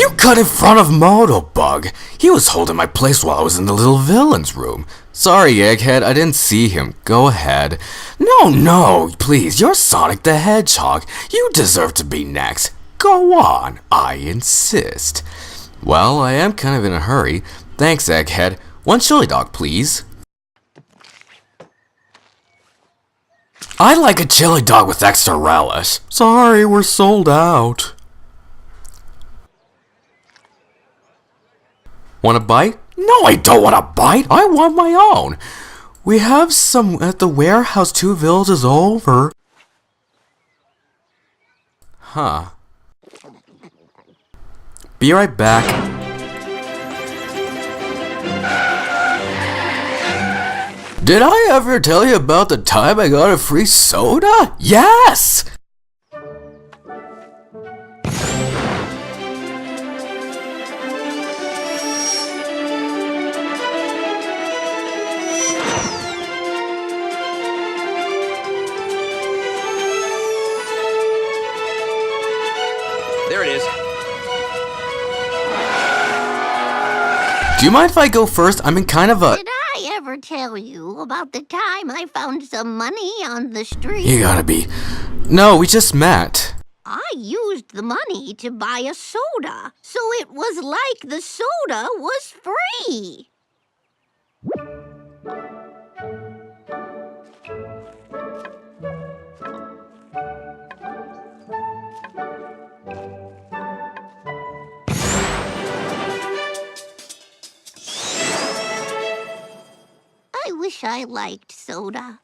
You cut in front of Motobug. He was holding my place while I was in the little villain's room. Sorry, Egghead, I didn't see him. Go ahead. No, please, you're Sonic the Hedgehog. You deserve to be next. Go on, I insist. Well, I am kind of in a hurry. Thanks, Egghead. One chili dog, please. I'd like a chili dog with extra relish. Sorry, we're sold out. Want a bite? No, I don't want a bite. I want my own. We have some at the warehouse 2 villages over. Huh. Be right back. Did I ever tell you about the time I got a free soda? Yes! There it is. Do you mind if I go first? I'm in kind of a... Did I ever tell you about the time I found some money on the street? You gotta be... No, we just met. I used the money to buy a soda, so it was like the soda was free. I wish I liked soda.